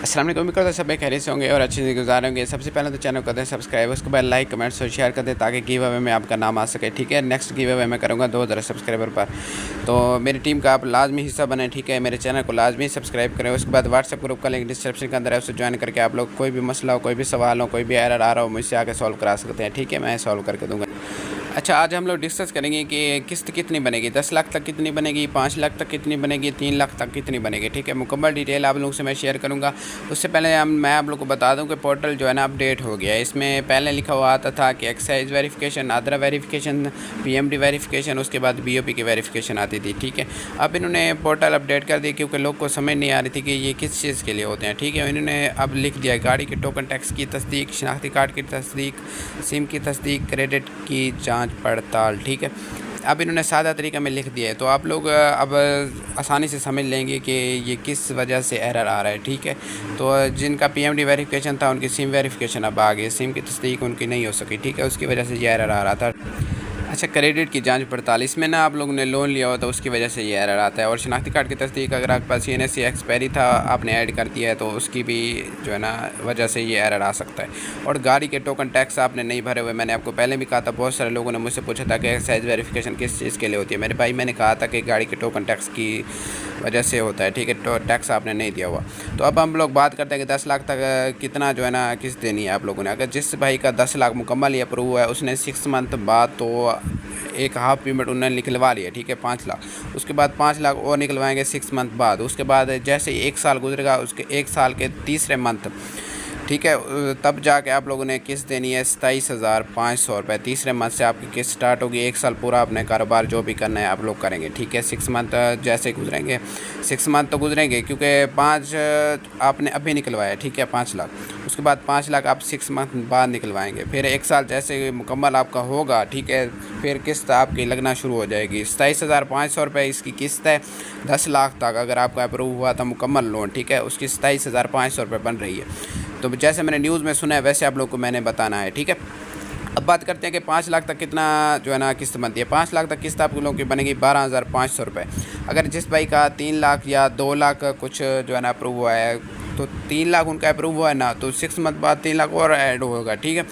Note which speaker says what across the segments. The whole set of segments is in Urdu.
Speaker 1: السلام علیکم، امید کرتا ہوں سب خیریت سے ہوں گے اور اچھی زندگی گزار ہوں گے۔ سب سے پہلے تو چینل کو کر دیں سبسکرائب، اس کے بعد لائک کمنٹس اور شیئر کر دیں تاکہ گیو اوے میں آپ کا نام آ سکے، ٹھیک ہے۔ نیکسٹ گیو اوے میں کروں گا 2000 سبسکرائبر پر، تو میری ٹیم کا آپ لازمی حصہ بنیں، ٹھیک ہے۔ میرے چینل کو لازمی سبسکرائب کریں، اس کے بعد واٹس ایپ گروپ کا لنک ڈسکرپشن کے اندر ہے، اسے جوائن کر کے آپ لوگ کوئی بھی مسئلہ ہو، کوئی بھی سوال ہو، کوئی بھی ایرر آ رہا ہو، مجھ سے آ کے سالو کرا سکتے ہیں، ٹھیک ہے۔ میں سالو کر کے دوں گا۔ اچھا، آج ہم لوگ ڈسکس کریں گے کہ قسط کتنی بنے گی، 10 لاکھ تک کتنی بنے گی، 5 لاکھ تک کتنی بنے گی، 3 لاکھ تک کتنی بنے گی، ٹھیک ہے۔ مکمل ڈیٹیل آپ لوگوں سے میں شیئر کروں گا۔ اس سے پہلے میں آپ لوگوں کو بتا دوں کہ پورٹل جو ہے نا اپڈیٹ ہو گیا ہے۔ اس میں پہلے لکھا ہوا آتا تھا کہ excise verification, Aadhaar verification, P M D verification, اس کے بعد بی او پی کی ویریفیکیشن آتی تھی، ٹھیک ہے۔ اب انہوں نے پورٹل اپڈیٹ کر دی کیونکہ لوگ کو سمجھ نہیں آ رہی تھی کہ یہ کس چیز کے لیے ہوتے ہیں، ٹھیک ہے۔ انہوں نے اب لکھ دیا گاڑی کے ٹوکن ٹیکس کی تصدیق، شناختی کارڈ کی تصدیق، سم کی تصدیق، کریڈٹ کی جانچ پڑتال، ٹھیک ہے۔ اب انہوں نے سادہ طریقہ میں لکھ دیا ہے، تو آپ لوگ اب آسانی سے سمجھ لیں گے کہ یہ کس وجہ سے ایرر آ رہا ہے، ٹھیک ہے۔ تو جن کا پی ایم ڈی ویریفیکیشن تھا ان کی سم ویریفیکیشن اب آ گئی، سم کی تصدیق ان کی نہیں ہو سکی، ٹھیک ہے، اس کی وجہ سے یہ ایرر آ رہا تھا۔ اچھا، کریڈٹ کی جانچ پڑتال، اس میں نا آپ لوگوں نے لون لیا ہوا تو اس کی وجہ سے یہ ایرر آتا ہے۔ اور شناختی کارڈ کی تصدیق، اگر آپ کے پاس این ایس سی ایکسپائری تھا، آپ نے ایڈ کر دیا ہے تو اس کی بھی جو ہے نا وجہ سے یہ ایرر آ سکتا ہے۔ اور گاڑی کے ٹوکن ٹیکس آپ نے نہیں بھرے ہوئے، میں نے آپ کو پہلے بھی کہا تھا، بہت سارے لوگوں نے مجھ سے پوچھا تھا کہ ایکسائز ویریفیکیشن کس چیز کے لیے ہوتی ہے۔ میرے بھائی، میں نے کہا تھا کہ گاڑی کے ٹوکن ٹیکس کی وجہ سے ہوتا ہے، ٹھیک ہے، ٹیکس آپ نے نہیں دیا ہوا۔ تو اب ہم لوگ بات کرتے ہیں کہ 10 لاکھ تک کتنا جو ہے نا قسط دینی ہے آپ لوگوں نے۔ اگر جس بھائی کا 10 لاکھ مکمل یا اپروو ہے، اس نے 6 منتھ بعد تو ایک ہاف پیمنٹ انہوں نے نکلوا لیا، ٹھیک ہے، 5 لاکھ۔ اس کے بعد 5 لاکھ اور نکلوائیں گے 6 منتھ بعد۔ اس کے بعد جیسے ہی 1 سال گزرے گا، اس کے 1 سال کے تیسرے منتھ، ٹھیک ہے، تب جا کے آپ لوگوں نے قسط دینی ہے 27,500 روپے۔ تیسرے منتھ سے آپ کی قسط سٹارٹ ہوگی۔ 1 سال پورا اپنے کاروبار جو بھی کرنا ہے آپ لوگ کریں گے، ٹھیک ہے۔ 6 منتھ جیسے گزریں گے، 6 منتھ تو گزریں گے کیونکہ 5 آپ نے ابھی نکلوایا، ٹھیک ہے، 5 لاکھ۔ اس کے بعد 5 لاکھ آپ 6 منتھ بعد نکلوائیں گے۔ پھر 1 سال جیسے مکمل آپ کا ہوگا، ٹھیک ہے، پھر قسط آپ کی لگنا شروع ہو جائے گی۔ 27,500 روپے اس کی قسط ہے۔ 10 لاکھ تک اگر آپ کا اپروو ہوا تھا مکمل لون، ٹھیک ہے، اس کی 27,500 روپے بن رہی ہے۔ تو جیسے میں نے نیوز میں سنا ہے ویسے آپ لوگ کو میں نے بتانا ہے، ٹھیک ہے۔ اب بات کرتے ہیں کہ 5 لاکھ تک کتنا جو ہے نا قسط بنتی ہے۔ 5 لاکھ تک قسط آپ لوگوں کی بنے گی 12,500 روپے۔ اگر جس بھائی کا 3 لاکھ یا 2 لاکھ کچھ جو ہے نا اپروو ہوا ہے، تو 3 لاکھ ان کا اپروو ہوا ہے نا، تو 6 منتھ بعد 3 لاکھ اور ایڈ ہوگا، ٹھیک ہے۔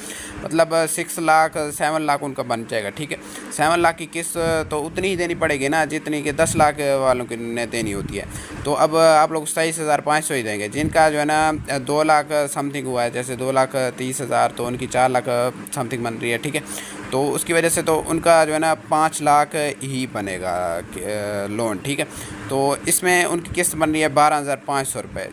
Speaker 1: مطلب 7 لاکھ ان کا بن جائے گا، ٹھیک ہے۔ 7 لاکھ کی قسط تو اتنی ہی دینی پڑے گی نا جتنی کہ 10 لاکھ والوں کی نے دینی ہوتی ہے۔ تو اب آپ لوگ 27,500 ہی دیں گے۔ جن کا جو ہے نا 2 لاکھ سم تھنگ ہوا ہے، جیسے 2,30,000، تو ان کی 4 لاکھ سم تھنگ بن رہی ہے، ٹھیک ہے۔ تو اس کی وجہ سے تو ان کا جو ہے نا 5 لاکھ ہی بنے گا لون، ٹھیک ہے۔ تو اس میں ان کی قسط بن رہی ہے 12,500 روپے۔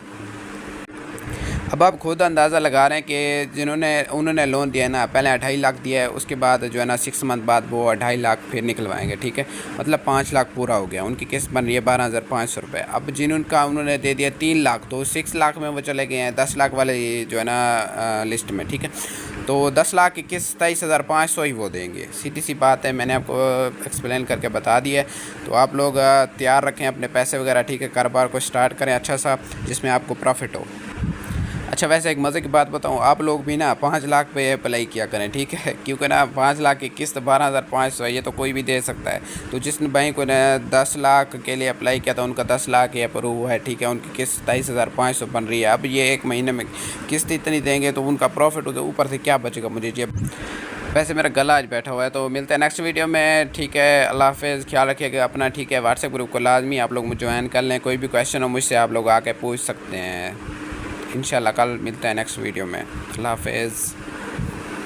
Speaker 1: اب آپ خود اندازہ لگا رہے ہیں کہ انہوں نے لون دیا ہے نا، پہلے 2.5 لاکھ دیا ہے، اس کے بعد جو ہے نا 6 منتھ بعد وہ 2.5 لاکھ پھر نکلوائیں گے، ٹھیک ہے۔ مطلب 5 لاکھ پورا ہو گیا، ان کی قسط بن رہی ہے 12,500 روپے۔ اب انہوں نے دے دیا 3 لاکھ، تو 6 لاکھ میں وہ چلے گئے ہیں 10 لاکھ والے جو ہے نا لسٹ میں، ٹھیک ہے۔ تو 10 لاکھ کی قسط 27,500 ہی وہ دیں گے، سیدھی سی بات ہے، میں نے آپ کو ایکسپلین کر کے بتا دیا ہے۔ تو آپ لوگ تیار رکھیں اپنے پیسے وغیرہ، ٹھیک ہے، کاروبار کو سٹارٹ کریں اچھا سا جس میں آپ کو پروفٹ ہو۔ اچھا، ویسے ایک مزے کی بات بتاؤں، آپ لوگ بھی نا 5 لاکھ پہ اپلائی کیا کریں، ٹھیک ہے، کیونکہ نا 5 لاکھ کی قسط 12,500 ہے، یہ تو کوئی بھی دے سکتا ہے۔ تو جس نے بھائی کو نے 10 لاکھ کے لیے اپلائی کیا تھا، ان کا 10 لاکھ ہی اپروو ہے، ٹھیک ہے، ان کی قسط 27,500 بن رہی ہے۔ اب یہ 1 مہینے میں قسط اتنی دیں گے تو ان کا پروفٹ ہوگا، اوپر سے کیا بچے گا مجھے جی۔ ویسے میرا گلا آج بیٹھا ہوا ہے، تو ملتے ہیں نیکسٹ ویڈیو میں، ٹھیک ہے۔ اللہ حافظ، خیال رکھیے گا اپنا، ٹھیک ہے۔ واٹس ایپ گروپ کو لازمی آپ لوگ جوائن کر لیں، کوئی بھی کویشچن ہو مجھ سے آپ لوگ آ کے پوچھ سکتے ہیں۔ انشاءاللہ کل ملتے ہیں نیکسٹ ویڈیو میں۔ اللہ حافظ۔